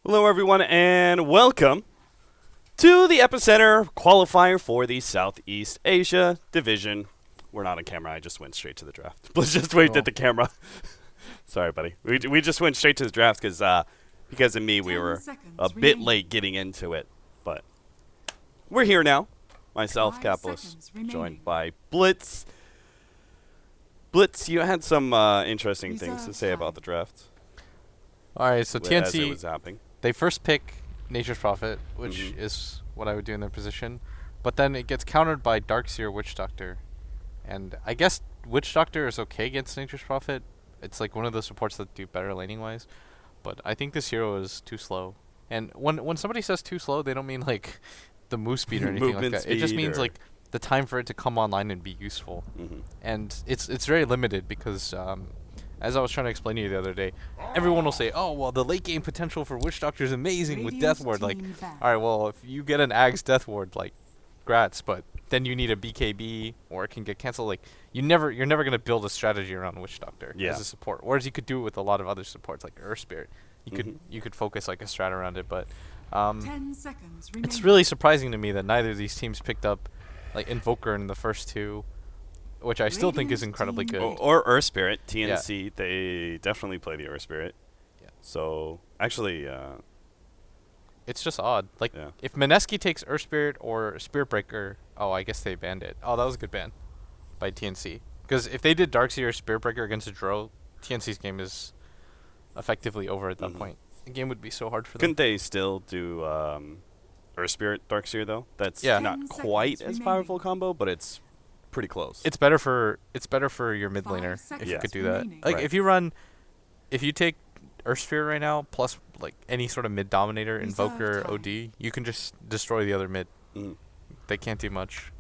Hello, everyone, and welcome to the Epicenter Qualifier for the Southeast Asia Division. We're not on camera. I just went straight to the draft. Let's just wait at the camera. Sorry, buddy. We just went straight to the draft because of me, we were a bit late getting into it. But we're here now. Myself, Capitalist, joined by Blitz. Blitz, you had some interesting things to say about the draft. All right, so as it TNC, was happening. they first pick Nature's Prophet, which is what I would do in their position. But then it gets countered by Darkseer Witch Doctor. And I guess Witch Doctor is okay against Nature's Prophet. It's like one of those supports that do better laning-wise. But I think this hero is too slow. And when somebody says too slow, they don't mean like the move speed or anything like that. It just means like the time for it to come online and be useful. And it's very limited because as I was trying to explain to you the other day, everyone will say, oh, well, the late game potential for Witch Doctor is amazing with Death Ward. Like, all right, well, if you get an Ag's Death Ward, like, grats, but then you need a BKB or it can get canceled. Like, you're never going to build a strategy around Witch Doctor as a support. Whereas you could do it with a lot of other supports like Earth Spirit. You could focus like a strat around it, but 10 seconds remaining. it's really surprising to me that neither of these teams picked up like Invoker in the first two, which I still think is incredibly good. Or Earth Spirit, TNC, they definitely play the Earth Spirit. Yeah. So, actually, It's just odd. Like, if Mineski takes Earth Spirit or Spirit Breaker, oh, I guess they banned it. Oh, that was a good ban by TNC. Because if they did Darkseer or Spirit Breaker against a Drow, TNC's game is effectively over at that point. The game would be so hard for them. couldn't they still do Earth Spirit Darkseer, though? That's Yeah. not 10 quite seconds as powerful combo, but it's pretty close. It's better for your mid 5 laner if seconds you could do that. remaining. Like, Right. if you take Earth Spirit right now plus like any sort of mid dominator, Invoker, Reserve time. OD, you can just destroy the other mid. Mm. They can't do much.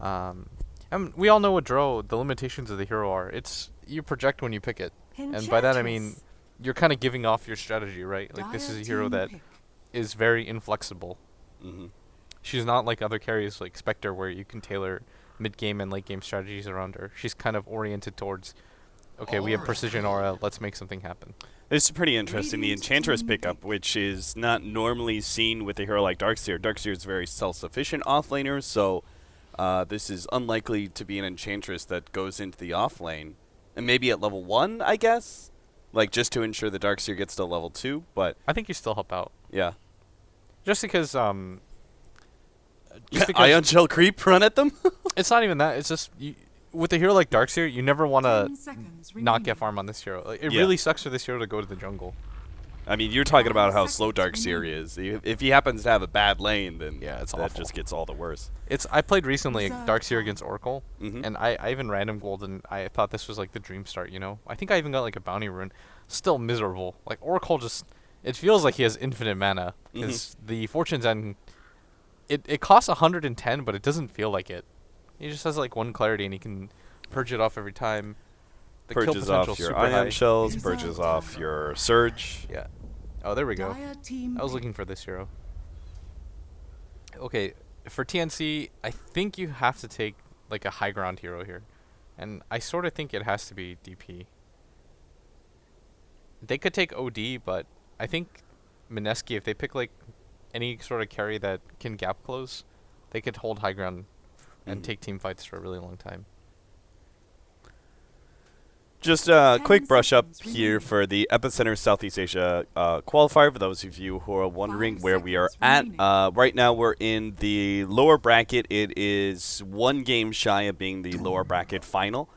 And we all know what the limitations of the hero are. It's you project when you pick it, and by that I mean you're kind of giving off your strategy, right? Like, this is a hero that is very inflexible. Mm-hmm. She's not like other carries like Spectre where you can tailor mid game and late game strategies around her. She's kind of oriented towards, okay, we have precision aura, let's make something happen. It's pretty interesting, the Enchantress pickup, which is not normally seen with a hero like Darkseer. Darkseer is very self-sufficient offlaner, so this is unlikely to be an Enchantress that goes into the offlane. And maybe at level 1, I guess? Like, just to ensure the Darkseer gets to level 2, but... I think you still help out. Yeah. Just because Ion Shell Creep run at them? it's not even that, it's just with a hero like Darkseer, you never want to 10 seconds not get remaining. farm on this hero. Like, it Yeah. really sucks for this hero to go to the jungle. I mean, you're talking about how 5 slow seconds Darkseer remaining. is. If he happens to have a bad lane, then Yeah, it's that awful. just gets all the worse. I played recently Reserve Darkseer time. against Oracle, Mhm. and I even random gold, and I thought this was like the dream start, you know? I think I even got like a bounty rune. Still miserable. Like, Oracle just, it feels like he has infinite mana, because the Fortune's End, it costs 110, but it doesn't feel like it. He just has like one clarity, and he can purge it off every time. The kill Purges potential's off your super Ion high. Shells, Reserve purges time. off your Surge. Yeah. Oh, there we go. Dire team I was pick. looking for this hero. Okay, for TNC, I think you have to take like a high ground hero here. And I sort of think it has to be DP. They could take OD, but I think Mineski, if they pick like any sort of carry that can gap close, they could hold high ground and take team fights for a really long time. Just a 10 quick brush up seconds here remaining. for the Epicenter Southeast Asia qualifier. For those of you who are wondering 5 where we are seconds at, remaining. right now we're in the lower bracket. It is one game shy of being the lower bracket final.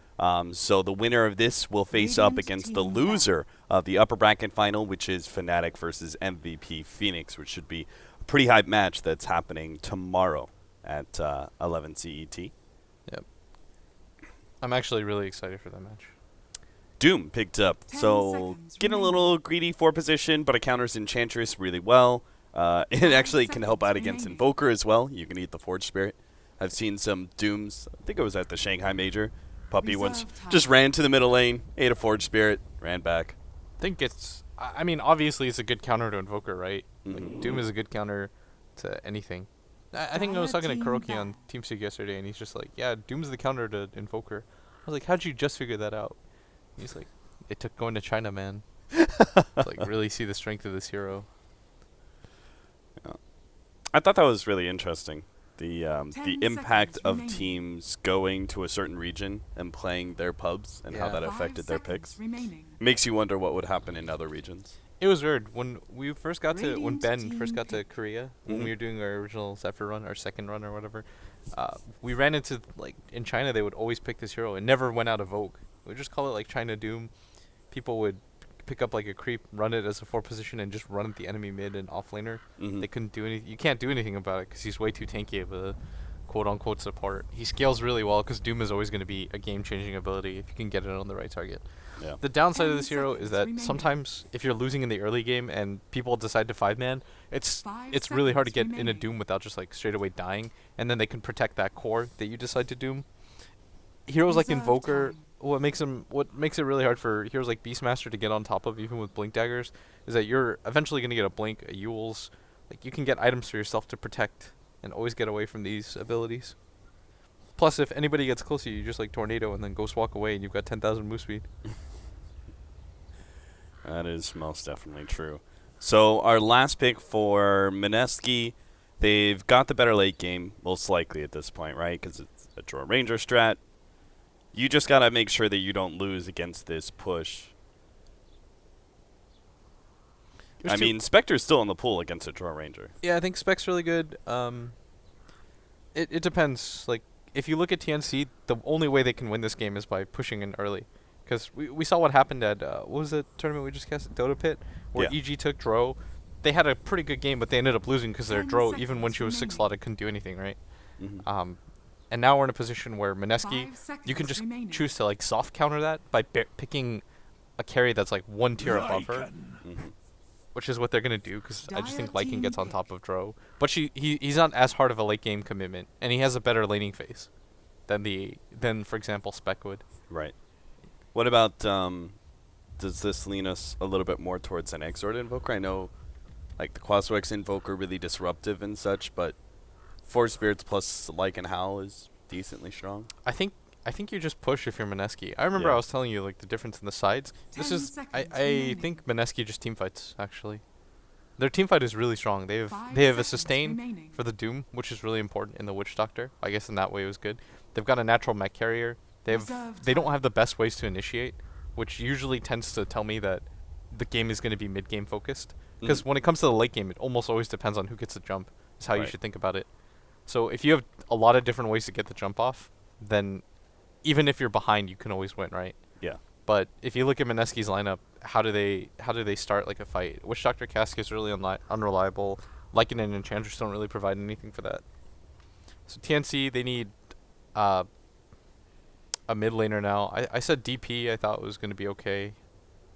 So the winner of this will face up Radiant against the team loser of the upper bracket final, which is Fnatic versus MVP Phoenix, which should be a pretty hype match that's happening tomorrow at 11 CET. Yep. I'm actually really excited for that match. Doom picked up. 10 So seconds getting a remaining. little greedy for position, but it counters Enchantress really well. It actually can help out seconds against remaining. Invoker as well. You can eat the Forge Spirit. I've seen some Dooms. I think it was at the Shanghai Major. Puppy once Reserve time. just ran to the middle lane, ate a Forge Spirit, ran back. I think it's, I mean, obviously it's a good counter to Invoker, right? Like, Mhm. Doom is a good counter to anything. I think I was talking to Team Kuroki on back. TeamSpeak yesterday, and he's just like, yeah, Doom's the counter to Invoker. I was like, how'd you just figure that out? He's like, it took going to China, man. To, like, really see the strength of this hero. I thought that was really interesting. The 10 impact seconds of remaining. teams going to a certain region and playing their pubs and how Yeah. that 5 affected their seconds picks. remaining. Makes you wonder what would happen in other regions. It was weird when we first got to when Radiant Ben first team got to pick. Korea when Mhm. we were doing our original Zephyr run, our second run or whatever. We ran into like in China they would always pick this hero. It never went out of vogue. We just call it like China Doom. People would pick up like a creep, run it as a 4 position, and just run at the enemy mid and off laner. Mhm. They couldn't do anything. You can't do anything about it because he's way too tanky of a quote-unquote support. He scales really well because Doom is always going to be a game-changing ability if you can get it on the right target. Yeah. The downside of 10 this hero is seconds that remaining. sometimes if you're losing in the early game and people decide to 5-man, it's 5 really hard to get seconds in a remaining. Doom without just like straight away dying, and then they can protect that core that you decide to Doom. Heroes like Reserve Invoker, time. what makes it really hard for heroes like Beastmaster to get on top of even with blink daggers is that you're eventually going to get a blink, a Yule's, like you can get items for yourself to protect and always get away from these abilities. Plus, if anybody gets close to you, you just like tornado and then ghost walk away, and you've got 10,000 move speed. That is most definitely true. So our last pick for Mineski, they've got the better late game, most likely at this point, right? Because it's a draw ranger strat. You just got to make sure that you don't lose against this push. I mean, Spectre's still in the pool against a draw ranger. Yeah, I think Spec's really good. It depends. Like, if you look at TNC, the only way they can win this game is by pushing in early. Because we saw what happened at, what was the tournament we just cast? Dota Pit? Where Yeah. EG took Dro. They had a pretty good game, but they ended up losing because their 10 Dro, even when seconds she was 6 remaining. slotted, couldn't do anything, right? Mm-hmm. And now we're in a position where Mineski, 5 you can seconds just remaining. choose to, like, soft counter that by picking a carry that's, like, 1 tier above her. Mm-hmm. Which is what they're gonna do, because I just think Dire Lycan team gets on pick. top of Dro. But he's not as hard of a late game commitment, and he has a better laning phase than for example Spec would. Right. What about, does this lean us a little bit more towards an Exort Invoker? I know, like, the Quaswex Invoker really disruptive and such, but 4 Spirits plus Lycan Howl is decently strong. I think you just push if you're Mineski. I remember Yeah. I was telling you like the difference in the sides. This 10 is seconds I remaining. think Mineski just team fights actually. Their team fight is really strong. They have 5 they have a seconds sustain remaining. for the Doom, which is really important in the Witch Doctor. I guess in that way it was good. They've got a natural mech carrier. Reserve They don't time. have the best ways to initiate, which usually tends to tell me that the game is going to be mid game focused. Because when it comes to the late game, it almost always depends on who gets the jump. Is how you Right. should think about it. So if you have a lot of different ways to get the jump off, then even if you're behind, you can always win, right? Yeah. But if you look at Mineski's lineup, how do they start like a fight? Witch Doctor Cask is really unreliable. Lycan and Enchantress don't really provide anything for that. So TNC, they need a mid laner now. I said DP. I thought was going to be okay.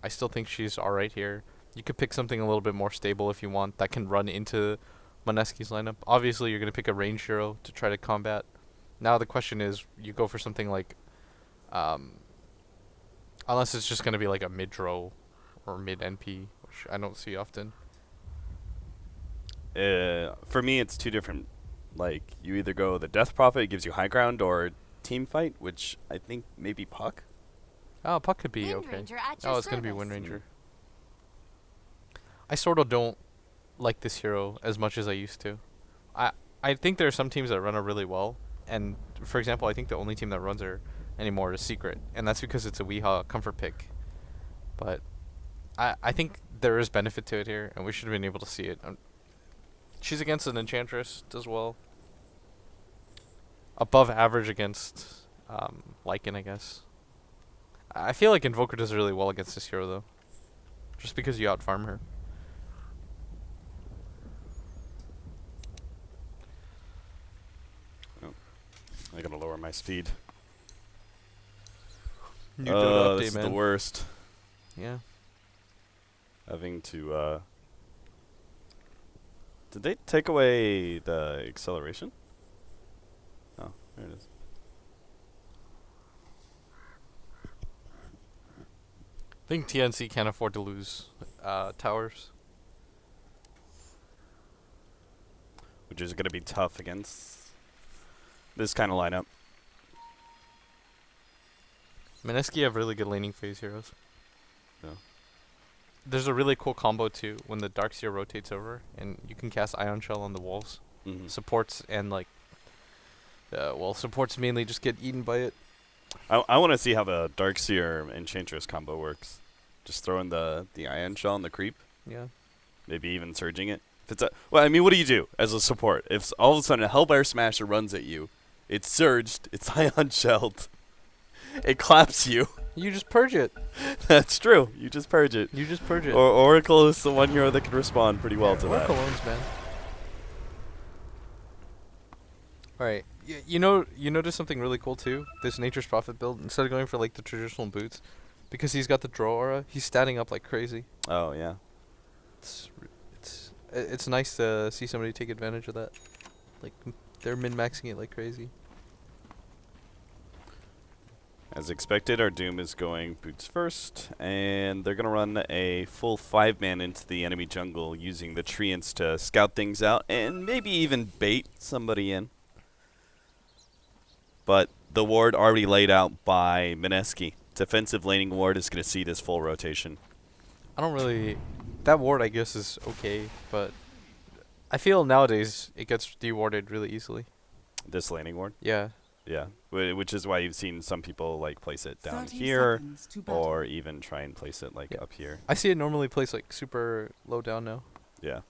I still think she's all right here. You could pick something a little bit more stable if you want that can run into Mineski's lineup. Obviously, you're going to pick a range hero to try to combat. Now the question is, you go for something like, unless it's just going to be like a mid-dro or mid-NP, which I don't see often. For me, it's 2 different. Like, you either go the Death Prophet, it gives you high ground, or Team Fight, which I think maybe Puck. Oh, Puck could be Wind okay. Ranger at your Oh, it's going to be service. Wind Ranger. I sort of don't like this hero as much as I used to. I think there are some teams that run her really well, and for example, I think the only team that runs her anymore is Secret, and that's because it's a Weehaw comfort pick. But I think there is benefit to it here, and we should have been able to see it. She's against an Enchantress as well. Above average against Lycan, I guess. I feel like Invoker does really well against this hero, though. Just because you outfarm her. I gotta lower my speed. New Dota This update, is man. the worst. Yeah. Having to, Did they take away the acceleration? Oh, there it is. I think TNC can't afford to lose towers. Which is gonna be tough against this kind of lineup. Mineski have really good laning phase heroes. Yeah. There's a really cool combo too when the Darkseer rotates over and you can cast Ion Shell on the wolves Supports and like, well, supports mainly just get eaten by it. I want to see how the Darkseer Enchantress combo works. Just throwing the Ion Shell on the creep. Yeah. Maybe even surging it. If it's well, I mean, what do you do as a support? If all of a sudden a Hellfire Smasher runs at you, it's surged, it's Ion Shelled, it claps you. You just purge it. That's true. You just purge it. You just purge it. Or Oracle is the one hero that can respond pretty well to that. Oracle owns, man. All right. You notice something really cool too? This Nature's Prophet build, instead of going for like the traditional boots, because he's got the draw aura, he's standing up like crazy. Oh, yeah. It's nice to see somebody take advantage of that. Like, they're min-maxing it like crazy. As expected, our Doom is going boots first, and they're going to run a full 5-man into the enemy jungle using the Treants to scout things out and maybe even bait somebody in. But the ward already laid out by Mineski. Defensive laning ward is going to see this full rotation. I don't really... That ward, I guess, is okay, but I feel nowadays it gets dewarded really easily. This laning ward? Yeah. Yeah, which is why you've seen some people like place it down here, or even try and place it like up here. I see it normally placed like super low down now. Yeah.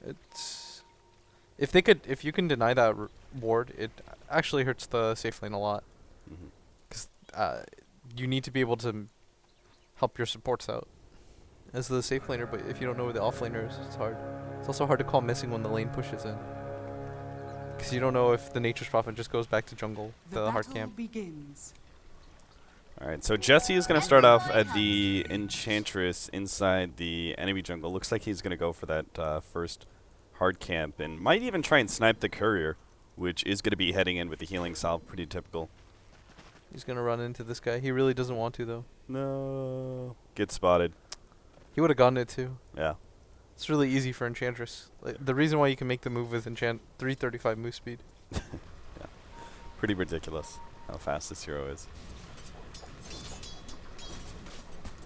It's if you can deny that ward, it actually hurts the safe lane a lot. Because you need to be able to help your supports out as the safe laner, but if you don't know where the off laner is, it's hard. It's also hard to call missing when the lane pushes in. Because you don't know if the Nature's Prophet just goes back to jungle, the hard camp. Alright, so Jesse is going to start off at the Enchantress inside the enemy jungle. Looks like he's going to go for that first hard camp, and might even try and snipe the courier, which is going to be heading in with the healing salve. Pretty typical. He's going to run into this guy. He really doesn't want to, though. No. Get spotted. He would have gotten it, too. Yeah. It's really easy for Enchantress. Like, the reason why you can make the move with 335 move speed. Yeah. Pretty ridiculous how fast this hero is.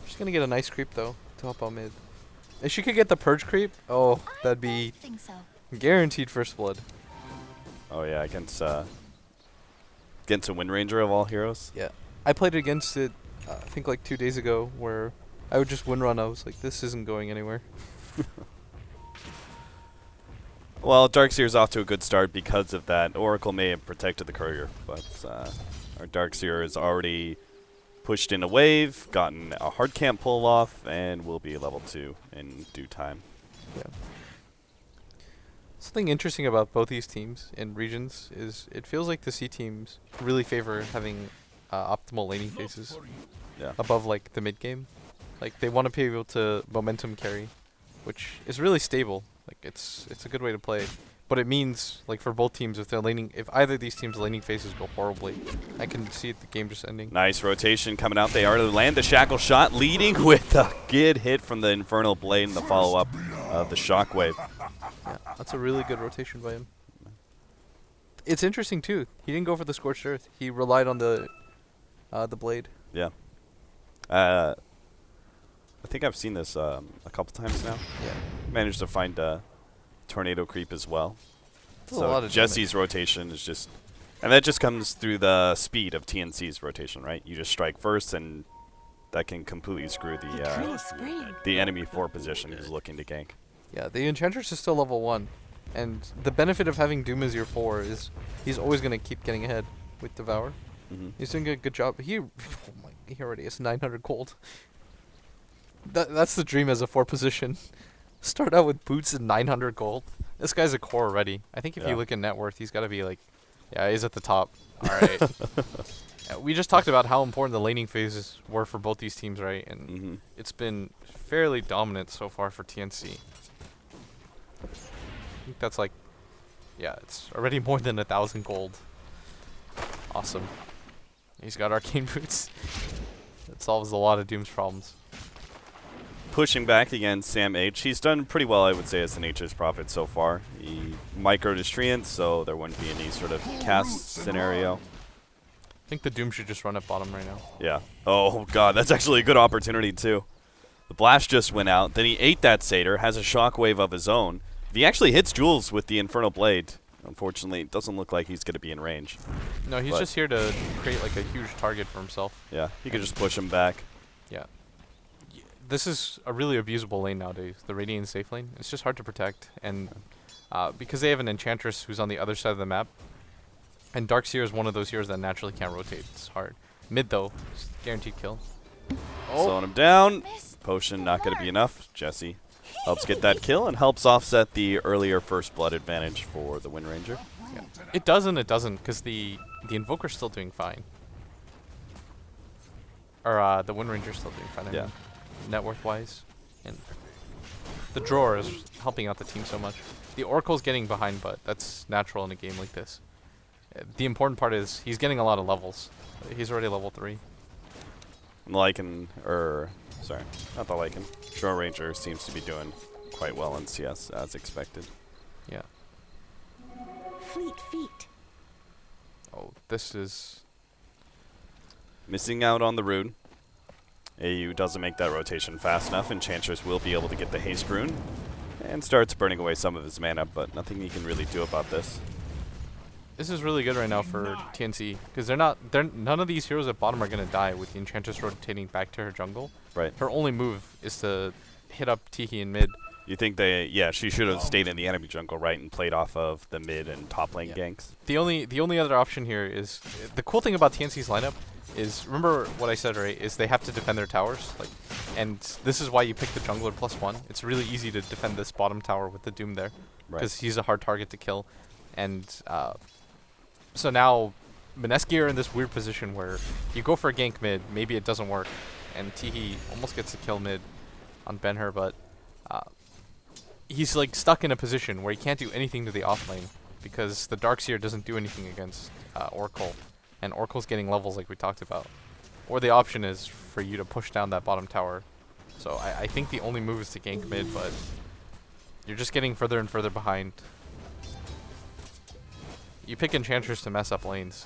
She's going to get a nice creep, though, to help out mid. If she could get the Purge creep, oh, that'd be guaranteed first blood. Oh, yeah, against a Wind Ranger of all heroes? Yeah. I played against it, I think, like 2 days ago, where I would just win run. I was like, this isn't going anywhere. Well, Darkseer's off to a good start because of that. Oracle may have protected the courier, but our Darkseer is already pushed in a wave, gotten a hard camp pull off, and will be level 2 in due time. Yeah. Something interesting about both these teams in regions is it feels like the C teams really favor having optimal laning phases above like the mid game. Like they want to be able to momentum carry, which is really stable. Like it's a good way to play. But it means like for both teams, if either of these teams' laning phases go horribly, I can see the game just ending. Nice rotation coming out. They are to land the shackle shot, leading with a good hit from the Infernal Blade and the follow up of the Shockwave. Yeah, that's a really good rotation by him. It's interesting too. He didn't go for the Scorched Earth. He relied on the blade. Yeah. I think I've seen this a couple times now. Yeah. Managed to find a tornado creep as well. That's a lot of Jesse's rotation is just, and that just comes through the speed of TNC's rotation, right? You just strike first, and that can completely screw the enemy 4 position who's looking to gank. Yeah, the Enchantress is still level 1, and the benefit of having Doom as your 4 is he's always going to keep getting ahead with Devour. He's doing a good job. He already has 900 gold. That's the dream as a 4 position. Start out with boots and 900 gold. This guy's a core already. I think if you look at net worth, he's got to be like, yeah, he's at the top. All right. We just talked about how important the laning phases were for both these teams, right? And it's been fairly dominant so far for TNC. I think that's like, yeah, it's already more than 1,000 gold. Awesome. He's got arcane boots. That solves a lot of Doom's problems. Pushing back against Sam H. He's done pretty well, I would say, as the Nature's Prophet so far. He microed his Treants, so there wouldn't be any sort of cast scenario. I think the Doom should just run at bottom right now. Yeah. Oh, God, that's actually a good opportunity, too. The blast just went out. Then he ate that Satyr, has a shockwave of his own. If he actually hits Jules with the Infernal Blade. Unfortunately, it doesn't look like he's going to be in range. No, he's just here to create like a huge target for himself. Yeah, he could just push him back. Yeah. This is a really abusable lane nowadays, the Radiant safe lane. It's just hard to protect, and because they have an Enchantress who's on the other side of the map, and Darkseer is one of those heroes that naturally can't rotate. It's hard. Mid though, guaranteed kill. Slowing him down. Potion not going to be enough. Jesse helps get that kill and helps offset the earlier first blood advantage for the Wind Ranger. Yeah. It does and it doesn't, because the Invoker's still doing fine. Or the Wind Ranger's still doing fine. I mean, net worth wise, and the drawer is helping out the team so much. The Oracle's getting behind, but that's natural in a game like this. The important part is he's getting a lot of levels. He's already level 3. Lycan, sorry, not the Lycan. Draw Ranger seems to be doing quite well in CS as expected. Yeah. Fleet feet. Oh, this is missing out on the rune. AU doesn't make that rotation fast enough. Enchantress will be able to get the haste rune and starts burning away some of his mana, but nothing he can really do about this. This is really good right now for TNC, because none of these heroes at bottom are gonna die with the Enchantress rotating back to her jungle. Right. Her only move is to hit up Tiki in mid. You think she should have stayed in the enemy jungle, right, and played off of the mid and top lane ganks. The only other option here is, the cool thing about TNC's lineup is, remember what I said, right, is they have to defend their towers, and this is why you pick the jungler +1. It's really easy to defend this bottom tower with the Doom there, because he's a hard target to kill. And so now Mineski are in this weird position where you go for a gank mid, maybe it doesn't work, and Teehee almost gets a kill mid on Ben-Hur, but he's like stuck in a position where he can't do anything to the off lane because the Darkseer doesn't do anything against Oracle, and Oracle's getting levels like we talked about. Or the option is for you to push down that bottom tower. So I think the only move is to gank mid, but you're just getting further and further behind. You pick Enchantress to mess up lanes.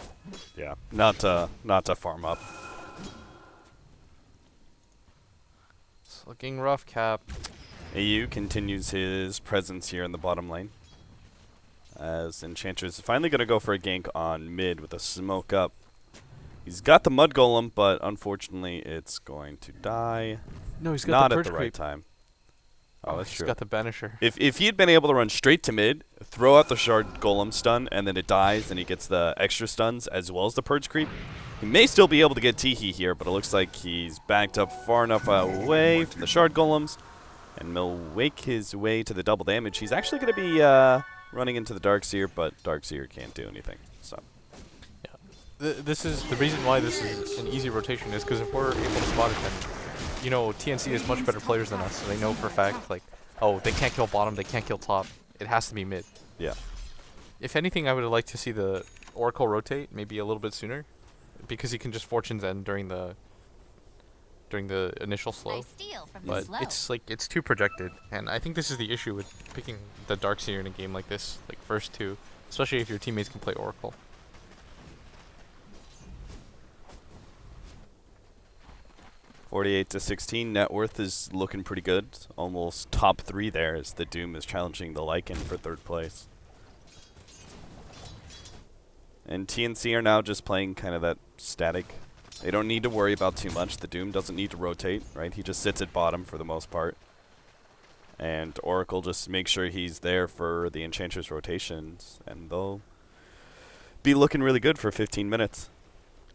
Yeah, not to farm up. It's looking rough, Cap. AU continues his presence here in the bottom lane, as Enchantress is finally going to go for a gank on mid with a smoke up. He's got the Mud Golem, but unfortunately it's going to die. No, he's got not the at the Purge right creep. time. Oh, that's true. He's got the Banisher. If he had been able to run straight to mid, throw out the Shard Golem stun, and then it dies, and he gets the extra stuns as well as the Purge creep, he may still be able to get Teehee here, but it looks like he's backed up far enough away from the Shard Golems, and will wake his way to the double damage. He's actually going to be running into the Darkseer, but Darkseer can't do anything. So, yeah, this is the reason why this is an easy rotation is because if we're able to spot it, then TNC is much better players than us. So they know for a fact, like, oh, they can't kill bottom, they can't kill top. It has to be mid. Yeah. If anything, I would have liked to see the Oracle rotate maybe a little bit sooner, because he can just Fortune's End during the initial slow. But it's too projected, and I think this is the issue with picking the Darkseer in a game like this, like first two, especially if your teammates can play Oracle. $48-16 net worth is looking pretty good. Almost top 3 there as the Doom is challenging the Lycan for 3rd place. And TNC are now just playing kind of that static. They don't need to worry about too much. The Doom doesn't need to rotate, right? He just sits at bottom for the most part. And Oracle just makes sure he's there for the Enchantress rotations, and they'll be looking really good for 15 minutes.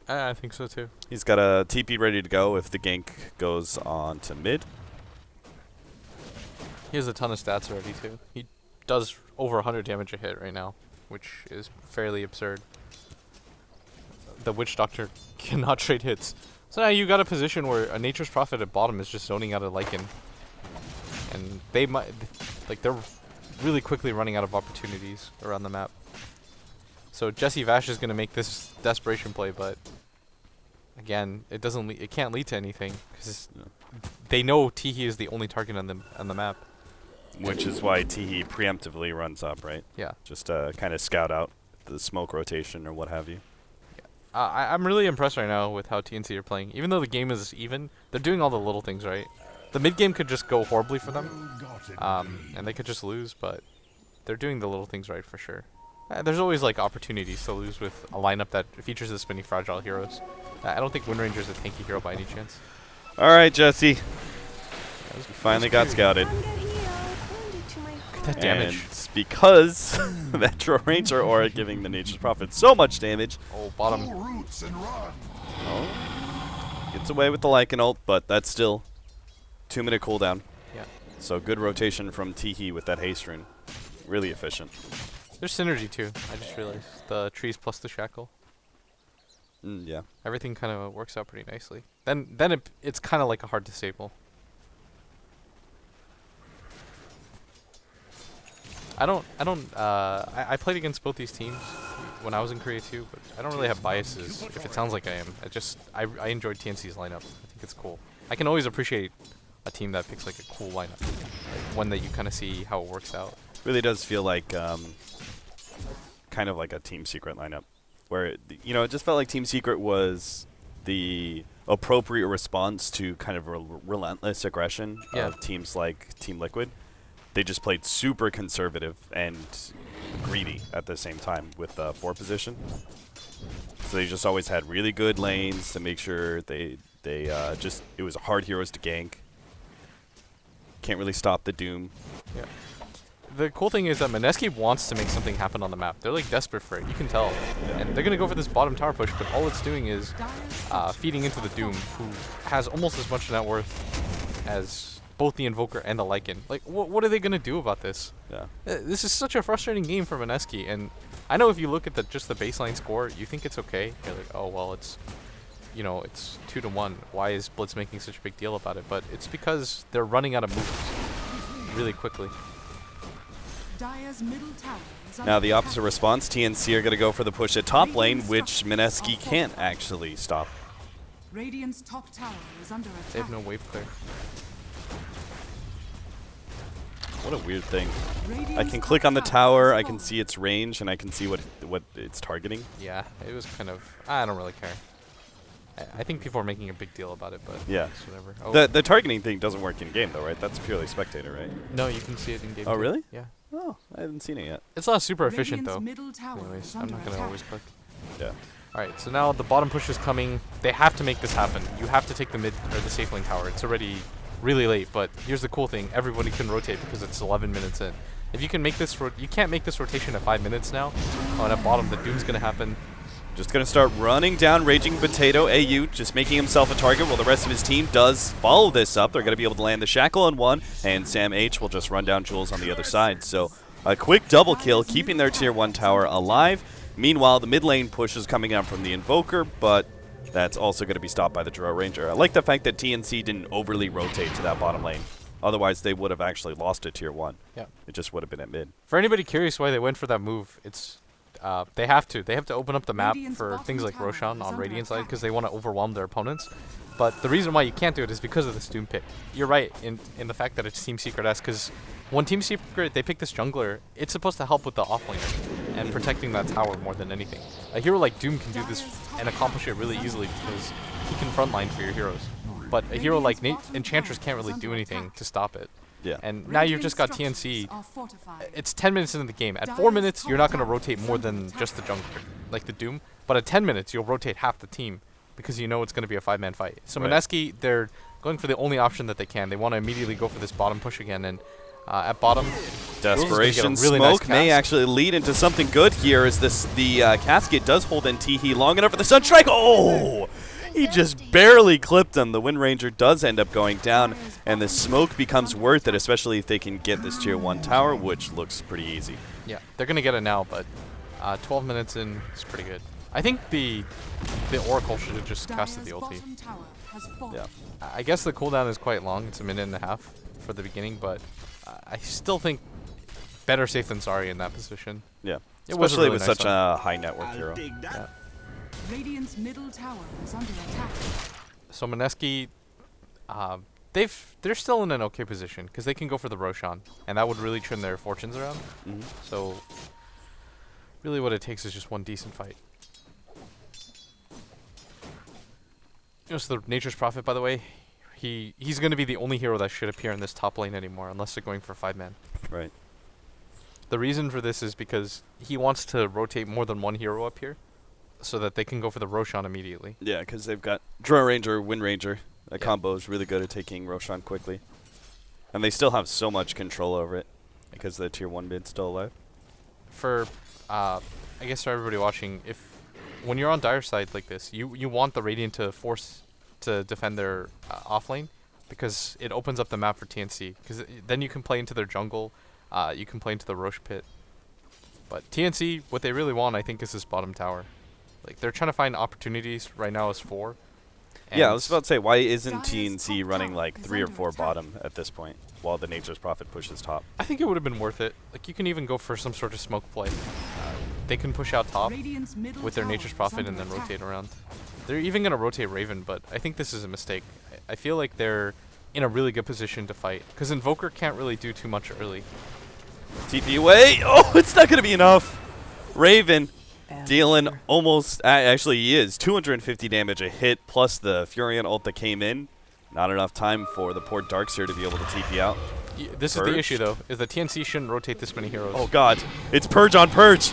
I think so too. He's got a TP ready to go if the gank goes on to mid. He has a ton of stats already too. He does over 100 damage a hit right now, which is fairly absurd. The Witch Doctor cannot trade hits. So now you got a position where a Nature's Prophet at bottom is just zoning out a Lycan. And they might, like, they're really quickly running out of opportunities around the map. So Jesse Vash is going to make this desperation play, but again, it can't lead to anything because they know Teehee is the only target on the map. Which is why Teehee preemptively runs up, right? Yeah. Just kind of scout out the smoke rotation or what have you. Yeah. I'm really impressed right now with how TNC are playing. Even though the game is even, they're doing all the little things right. The mid game could just go horribly for them, and they could just lose, but they're doing the little things right for sure. There's always like opportunities to lose with a lineup that features the spinny fragile heroes. I don't think Wind Ranger's a tanky hero by any chance. All right, Jesse. You finally got scouted. Under here. Wounded to my heart. That damage. And it's because that Drow Ranger aura giving the Nature's Prophet so much damage. Oh, bottom. Oh. Gets away with the Lycan ult, but that's still 2-minute cooldown. Yeah. So good rotation from Teehee with that haste rune. Really efficient. There's synergy too. I just realized the trees plus the shackle. Yeah. Everything kind of works out pretty nicely. Then it's kind of like a hard disable. I played against both these teams when I was in Korea too, but I don't really have biases if it sounds like I am. I enjoyed TNC's lineup. I think it's cool. I can always appreciate a team that picks like a cool lineup. Like one that you kind of see how it works out. Really does feel like kind of like a Team Secret lineup. Where, it just felt like Team Secret was the appropriate response to kind of relentless aggression of teams like Team Liquid. They just played super conservative and greedy at the same time with the 4 position. So they just always had really good lanes to make sure it was hard heroes to gank. Can't really stop the Doom. Yeah. The cool thing is that Mineski wants to make something happen on the map. They're like desperate for it. You can tell. Yeah. And they're going to go for this bottom tower push, but all it's doing is feeding into the Doom, who has almost as much net worth as both the Invoker and the Lycan. Like, what are they going to do about this? Yeah. This is such a frustrating game for Mineski. And I know if you look at just the baseline score, you think it's okay. You're like, oh, well, it's 2-1. Why is Blitz making such a big deal about it? But it's because they're running out of moves really quickly. Now the opposite response, TNC are going to go for the push at top lane, which Mineski can't actually stop. Radiant's top tower is under attack. They have no wave clear. What a weird thing. I can click on the tower, I can see its range, and I can see what it's targeting. Yeah, it was kind of... I don't really care. I think people are making a big deal about it, but yeah, it's whatever. Oh. The targeting thing doesn't work in game though, right? That's purely spectator, right? No, you can see it in game. Oh, too. really? Yeah. Oh, I haven't seen it yet. It's not super efficient though. Tower Anyways, is I'm under not gonna attack. always click. Yeah. All right, so now the bottom push is coming. They have to make this happen. You have to take the mid or the safe lane tower. It's already really late, but here's the cool thing: everybody can rotate because it's 11 minutes in. If you can make this, you can't make this rotation at 5 minutes now. On at bottom, the Doom's gonna happen. Just going to start running down Raging Potato AU, just making himself a target while the rest of his team does follow this up. They're going to be able to land the Shackle on one, and Sam H will just run down Jules on the other side. So a quick double kill, keeping their Tier 1 tower alive. Meanwhile, the mid lane push is coming out from the Invoker, but that's also going to be stopped by the Drow Ranger. I like the fact that TNC didn't overly rotate to that bottom lane. Otherwise, they would have actually lost to Tier 1. Yeah. It just would have been at mid. For anybody curious why they went for that move, it's... they have to open up the map for things like Roshan on Radiant side because they want to overwhelm their opponents. But the reason why you can't do it is because of this Doom pick. You're right in the fact that it's Team Secret-esque, because when Team Secret, they pick this jungler, it's supposed to help with the offlaner and protecting that tower more than anything. A hero like Doom can do this and accomplish it really easily because he can frontline for your heroes. But a hero like Enchantress can't really do anything to stop it. Yeah. And now you've just got TNC. It's 10 minutes into the game. At 4 minutes, you're not going to rotate more than just the jungler, like the Doom. But at 10 minutes, you'll rotate half the team because you know it's going to be a 5-man fight. So right. Mineski, they're going for the only option that they can. They want to immediately go for this bottom push again. And at bottom, Desperation really Smoke nice may actually lead into something good here as the casket does hold in Teehee long enough for the Sunstrike. Oh! He just barely clipped him. The Wind Ranger does end up going down, and the smoke becomes worth it, especially if they can get this Tier 1 tower, which looks pretty easy. Yeah, they're going to get it now, but 12 minutes in is pretty good. I think the Oracle should have just casted the ulti. Yeah. I guess the cooldown is quite long. It's a minute and a half for the beginning, but I still think better safe than sorry in that position. Yeah, It was especially really with nice such a high network hero. Yeah. Radiant's middle tower is under attack. So Mineski, they're still in an okay position because they can go for the Roshan, and that would really turn their fortunes around. Mm-hmm. So really, what it takes is just one decent fight. So the Nature's Prophet, by the way, he's going to be the only hero that should appear in this top lane anymore, unless they're going for 5-man. Right. The reason for this is because he wants to rotate more than one hero up here so that they can go for the Roshan immediately. Yeah, because they've got Draw Ranger, Wind Ranger. That Yeah. combo is really good at taking Roshan quickly. And they still have so much control over it because the tier 1 mid's still alive. For, I guess for everybody watching, when you're on dire side like this, you want the Radiant to force to defend their off lane because it opens up the map for TNC. Because then you can play into their jungle, you can play into the Roche pit. But TNC, what they really want, I think, is this bottom tower. Like, they're trying to find opportunities right now as 4. Yeah, I was about to say, why isn't Dire's TNC top running tower like is 3 or under 4 attack. bottom at this point while the Nature's Prophet pushes top? I think it would have been worth it. Like, you can even go for some sort of smoke play. They can push out top Radiant's middle with their tower Nature's is Prophet under and then attack. rotate around. They're even going to rotate Raven, but I think this is a mistake. I feel like they're in a really good position to fight because Invoker can't really do too much early. TP away. Oh, it's not going to be enough. Raven dealing almost, actually he is, 250 damage a hit plus the Furion ult that came in. Not enough time for the poor Darkseer to be able to TP out. This is Purge? the issue, though, is the TNC shouldn't rotate this many heroes. Oh god, it's Purge on Purge.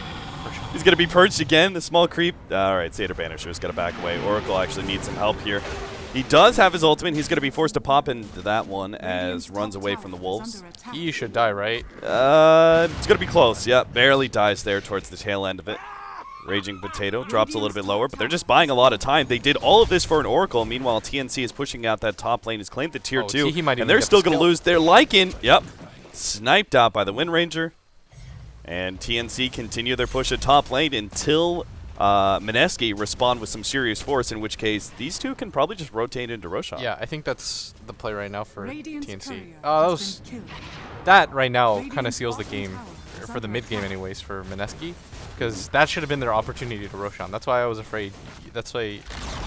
He's going to be purged again, the small creep. Alright, Seder Banisher's got to back away. Oracle actually needs some help here. He does have his ultimate. He's going to be forced to pop into that one as runs away from the Wolves. He should die, right? It's going to be close. Yep, barely dies there towards the tail end of it. Raging Potato drops a little bit lower, but they're just buying a lot of time. They did all of this for an Oracle. Meanwhile, TNC is pushing out that top lane. He's claimed the tier 2, he might even and they're get still the going to skill. lose their Lycan. Yep, sniped out by the Wind Ranger. And TNC continue their push at top lane until Mineski respond with some serious force, in which case these two can probably just rotate into Roshan. Yeah, I think that's the play right now for Radiant's TNC. courier That has was been killed. that right now kind of Radiant's seals the bottom game, tower is or for the under mid game attack. anyways, for Mineski, because that should have been their opportunity to Roshan. That's why I was afraid. That's why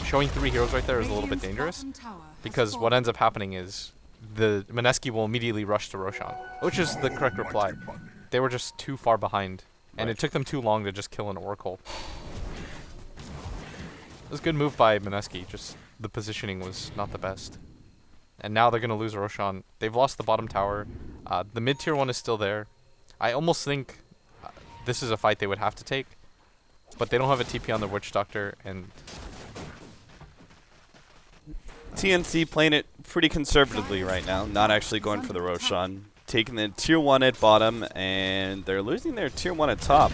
showing 3 heroes right there is a little bit Radiant's dangerous, bottom tower has because what fallen. ends up happening is the Mineski will immediately rush to Roshan, which is the correct reply. They were just too far behind, and it took them too long to just kill an Oracle. It was a good move by Mineski, just the positioning was not the best. And now they're going to lose Roshan. They've lost the bottom tower. The mid-tier one is still there. I almost think this is a fight they would have to take, but they don't have a TP on the Witch Doctor, and TNC playing it pretty conservatively right now, not actually going for the Roshan. Taking the tier 1 at bottom, and they're losing their tier 1 at top.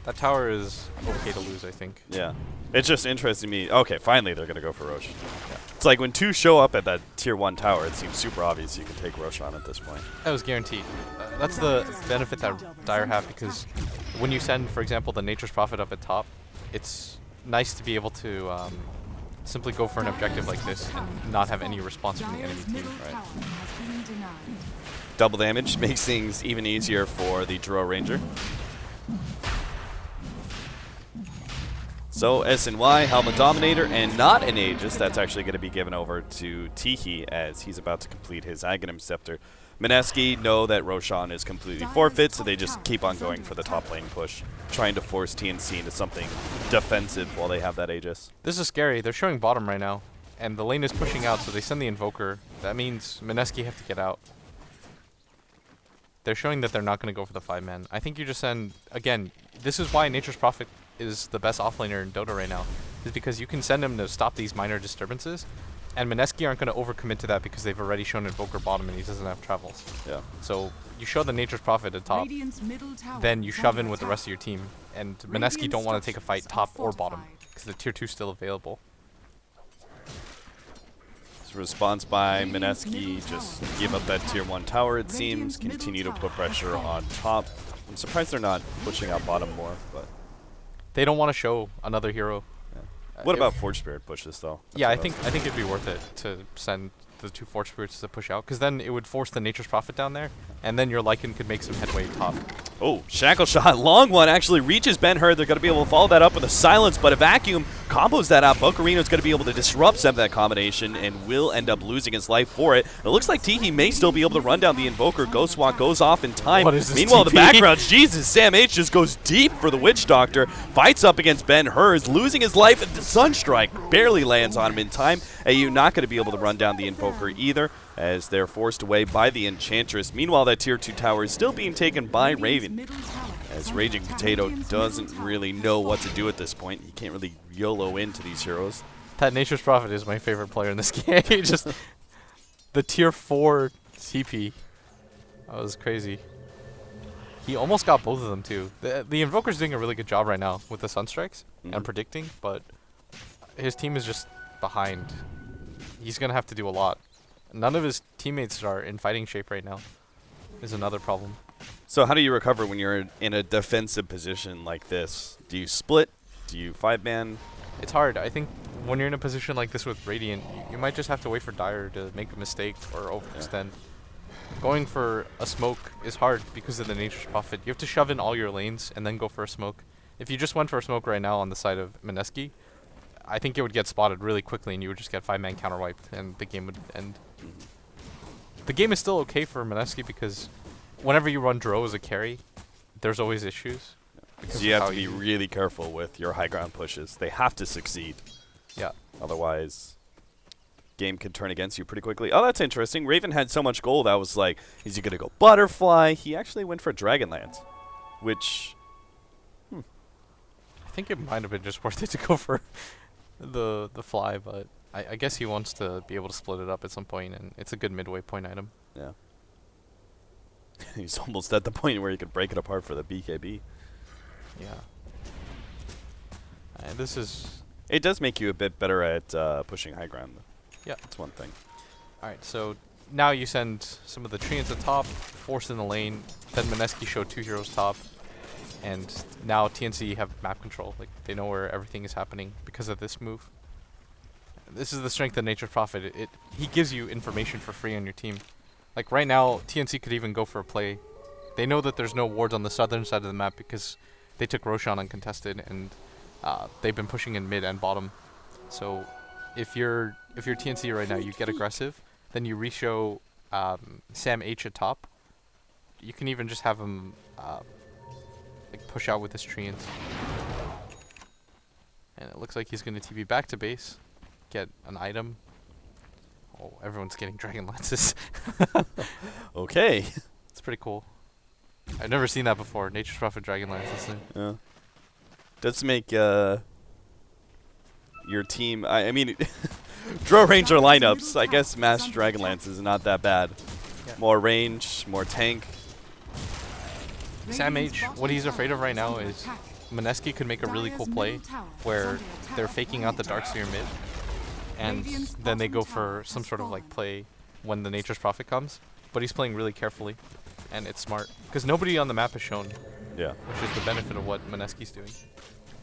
that tower is okay to lose, I think. Yeah. It's just interesting to me. Okay, finally they're going to go for Roshan. Yeah. It's like when 2 show up at that tier 1 tower, it seems super obvious you can take Roshan at this point. That was guaranteed. That's the benefit that Dire have, because when you send, for example, the Nature's Prophet up at top, it's nice to be able to simply go for an objective like this and not have any response from the enemy Dire's team. middle tower has been denied. Double damage makes things even easier for the Draw Ranger. So SNY, Helmet Dominator, and not an Aegis. That's actually going to be given over to Tihi as he's about to complete his Aghanim Scepter. Mineski know that Roshan is completely forfeit, so they just keep on going for the top lane push, trying to force TNC into something defensive while they have that Aegis. This is scary. They're showing bottom right now, and the lane is pushing out, so they send the Invoker. That means Mineski have to get out. They're showing that they're not going to go for the 5-man. I think you just send, again, this is why Nature's Prophet is the best offlaner in Dota right now, is because you can send him to stop these minor disturbances, and Mineski aren't going to overcommit to that because they've already shown Invoker bottom and he doesn't have travels. Yeah. So you show the Nature's Prophet at top, Radiant's middle tower then you is shove under in with the attack. rest of your team, and Mineski don't want to take a fight top or bottom because the tier 2 is still available. Response by Mineski, just give up that tier 1 tower, it seems, continue to put pressure on top. I'm surprised they're not pushing out bottom more, but They don't want to show another hero. what about Forge Spirit pushes though? That's Yeah, I what think it'd be worth it to send the 2 Forge Spirits to push out, because then it would force the Nature's Prophet down there, and then your Lycan could make some headway top. Oh, Shackle Shot, long one, actually reaches Ben-Hur. They're going to be able to follow that up with a Silence, but a Vacuum combos that out. Bocarino's going to be able to disrupt some of that combination and will end up losing his life for it. It looks like Tihi may still be able to run down the Invoker. Ghostwalk goes off in time. What is this, Meanwhile, the TP? background, Jesus, Sam H just goes deep for the Witch Doctor. Fights up against Ben-Hur, is losing his life, and the Sunstrike barely lands on him in time. AU not going to be able to run down the Invoker either. as they're forced away by the Enchantress. Meanwhile, that tier 2 tower is still being taken by Raven, as Raging Potato doesn't really know what to do at this point. He can't really YOLO into these heroes. That Nature's Prophet is my favorite player in this game. He just the tier 4 TP. That was crazy. He almost got both of them too. The Invoker's doing a really good job right now with the Sunstrikes and predicting, but his team is just behind. He's gonna have to do a lot. None of his teammates are in fighting shape right now. Is another problem. So how do you recover when you're in a defensive position like this? Do you split? Do you 5-man? It's hard. I think when you're in a position like this with Radiant, you might just have to wait for Dire to make a mistake or overextend. Going for a smoke is hard because of the Nature's Prophet. You have to shove in all your lanes and then go for a smoke. If you just went for a smoke right now on the side of Mineski, I think it would get spotted really quickly and you would just get 5-man counter wiped and the game would end. The game is still okay for Mineski because whenever you run Dro as a carry, there's always issues. So you have to be really careful with your high ground pushes. They have to succeed. Yeah. Otherwise, game could turn against you pretty quickly. Oh, that's interesting. Raven had so much gold. I was like, is he going to go Butterfly? He actually went for Dragonlance, which... I think it might have been just worth it to go for the fly, but I guess he wants to be able to split it up at some point, and it's a good midway point item. Yeah. He's almost at the point where he could break it apart for the BKB. Yeah. And this is... It does make you a bit better at pushing high ground, though. Yeah. That's one thing. Alright, so now you send some of the treants at top, force in the lane, then Mineski showed 2 heroes top, and now TNC have map control. Like, they know where everything is happening because of this move. This is the strength of Nature's Prophet. He gives you information for free on your team. Like, right now, TNC could even go for a play. They know that there's no wards on the southern side of the map because they took Roshan uncontested, and they've been pushing in mid and bottom. So if you're TNC right now, you get aggressive, then you reshow Sam H at top. You can even just have him like push out with his treants. And it looks like he's going to TP back to base, get an item. Oh, everyone's getting Dragon Lances. Okay. It's pretty cool. I've never seen that before. Nature's Prophet Dragon Lances. Yeah. Does make your team... I mean, Draw Ranger lineups, I guess Mass Dragonlance is not that bad. Yeah. More range, more tank. Sam H, what he's afraid of right now is Mineski could make a really cool play where they're faking out the Darkseer mid, and then they go for some sort of like play when the Nature's Prophet comes. But he's playing really carefully, and it's smart because nobody on the map is shown. Yeah. Which is the benefit of what Mineski's doing.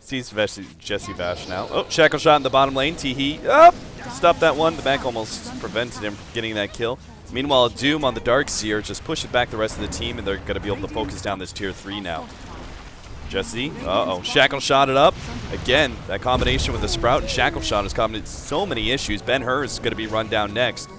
Sees Jesse Vash now. Oh, Shackle shot in the bottom lane. Teehee. Oh, stop that one. The back almost prevented him from getting that kill. Meanwhile, Doom on the Darkseer just pushes back the rest of the team, and they're going to be able to focus down this tier 3 now. Jesse. Uh-oh. Shackle shot it up. Again, that combination with the Sprout and Shackle shot has caused so many issues. Ben-Hur is going to be run down next.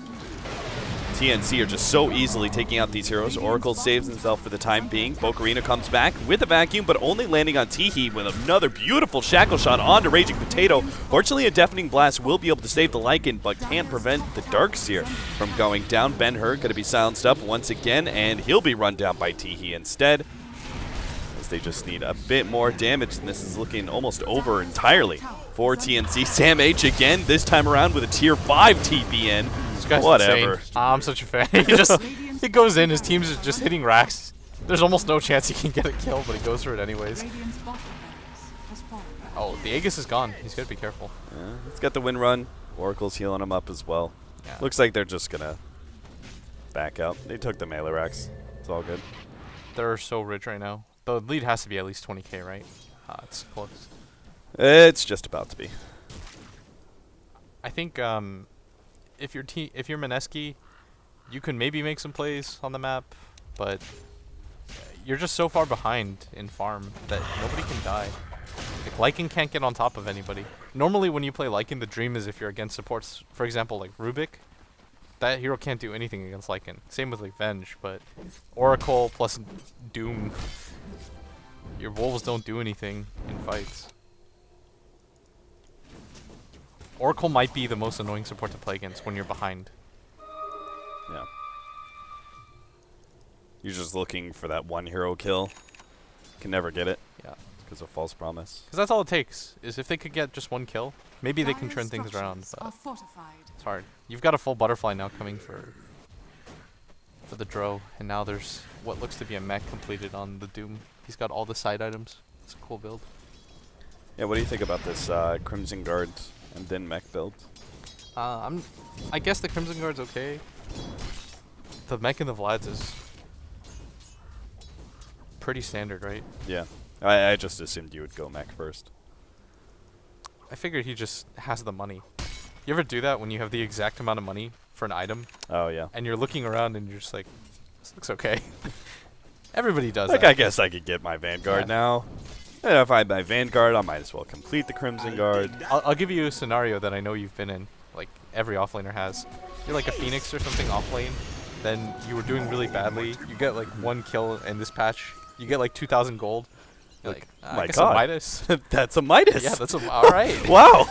TNC are just so easily taking out these heroes. Oracle saves himself for the time being. bo3 comes back with a vacuum, but only landing on Teehee with another beautiful Shackle shot onto Raging Potato. Fortunately, a Deafening Blast will be able to save the Lycan, but can't prevent the Darkseer from going down. Ben-Hur going to be silenced up once again, and he'll be run down by Teehee instead. As they just need a bit more damage, and this is looking almost over entirely for TNC. Sam H again, this time around with a tier 5 TPN. Whatever. I'm such a fan. He goes in, his team's just hitting racks. There's almost no chance he can get a kill, but he goes for it anyways. Oh, the Aegis is gone. He's got to be careful. Yeah, he's got the win run. Oracle's healing him up as well. Yeah. Looks like they're just going to back out. They took the melee racks. It's all good. They're so rich right now. The lead has to be at least 20k, right? It's close. It's just about to be. I think if you're Mineski, you can maybe make some plays on the map, but you're just so far behind in farm that nobody can die. Like, Lycan can't get on top of anybody. Normally when you play Lycan, the dream is if you're against supports, for example, like Rubik, that hero can't do anything against Lycan. Same with like Venge, but Oracle plus Doom, your wolves don't do anything in fights. Oracle might be the most annoying support to play against when you're behind. Yeah. You're just looking for that one hero kill. Can never get it. Yeah. Because of false promise. Because that's all it takes, is if they could get just one kill, maybe they can turn things around, Are but fortified. it's hard. You've got a full butterfly now coming for the Dro, and now there's what looks to be a mech completed on the Doom. He's got all the side items. It's a cool build. Yeah, what do you think about this Crimson Guard and then mech build? I guess the Crimson Guard's okay. The mech in the Vlads is pretty standard, right? Yeah. I just assumed you would go mech first. I figured he just has the money. You ever do that when you have the exact amount of money for an item, Oh, yeah. and you're looking around and you're just like, this looks okay. Everybody does Like, that. I guess I could get my Vanguard Yeah. now. And if I have my Vanguard, I might as well complete the Crimson Guard. I'll give you a scenario that I know you've been in, like every offlaner has. You're like a Phoenix or something offlane, then you were doing really badly. You get like one kill in this patch. You get like 2,000 gold. You're like, my I guess God. a Midas. That's a Midas. Yeah, that's all right. Wow.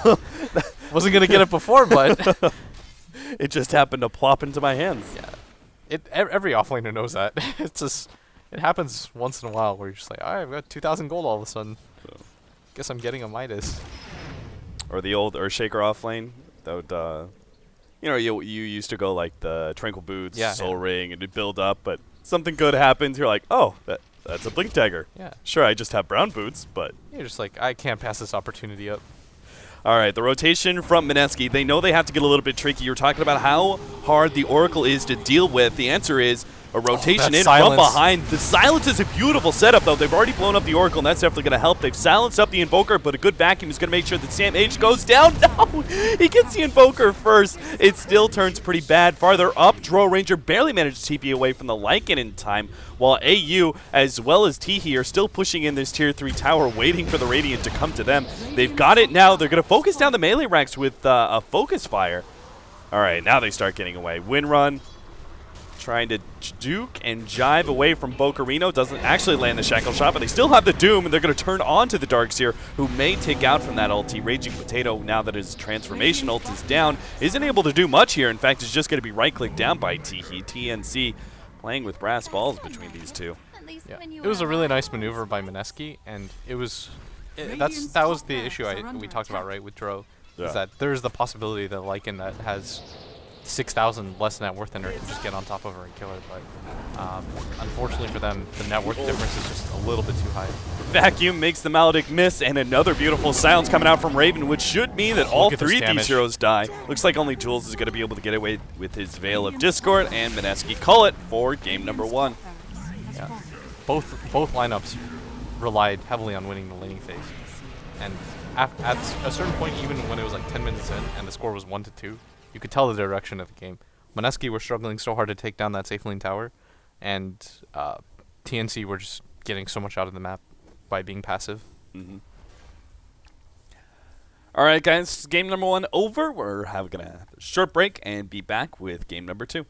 Wasn't gonna get it before, but It just happened to plop into my hands. yeah, every offlaner knows that. It's just it happens once in a while where you're just like, all right, I've got 2,000 gold all of a sudden. So. Guess I'm getting a Midas. Or the old Earthshaker offlane. That would, you know, you used to go like the Tranquil Boots, Yeah, Soul yeah. Ring, and it'd build up, but something good happens. You're like, oh, that's a Blink Dagger. Yeah, Sure, I just have brown boots, but you're just like, I can't pass this opportunity up. all right, the rotation from Mineski. They know they have to get a little bit tricky. You're talking about how hard the Oracle is to deal with. The answer is a rotation that in silence. from behind. The silence is a beautiful setup, though. They've already blown up the Oracle, and that's definitely going to help. They've silenced up the Invoker, but a good vacuum is going to make sure that Sam H goes down. No! He gets the Invoker first. It still turns pretty bad. Farther up, Drow Ranger barely managed to TP away from the Lycan in time, while AU, as well as Teehee, are still pushing in this Tier 3 tower, waiting for the Radiant to come to them. They've got it now. They're going to focus down the melee ranks with a Focus Fire. All right, now they start getting away. Wind Run. Trying to juke and jive away from Bocarino. Doesn't actually land the Shackle Shot, but they still have the Doom, and they're going to turn on to the Darkseer, who may take out from that ulti. Raging Potato, now that his transformation ult is down, isn't able to do much here. In fact, it's just going to be right-clicked down by Teehee. TNC playing with brass balls between these two. Yeah, it was a really nice maneuver by Mineski, and it was that was the issue we talked about, right, with Dro, Yeah. is that there's the possibility that Lycan that has 6,000 less net worth in her can just get on top of her and kill her, but unfortunately for them, the net worth difference is just a little bit too high. Vacuum makes the Maledict miss, and another beautiful silence coming out from Raven, which should mean that all Look at this three of these damage. heroes die. Looks like only Jules is going to be able to get away with his Veil of Discord, and Mineski call it for game number 1. Yeah. Both lineups relied heavily on winning the laning phase, and at a certain point, even when it was like 10 minutes in and the score was 1-2, you could tell the direction of the game. Mineski were struggling so hard to take down that safe lane tower, and TNC were just getting so much out of the map by being passive. Mm-hmm. All right, guys, game number 1 over. We're going to have a short break and be back with game number 2.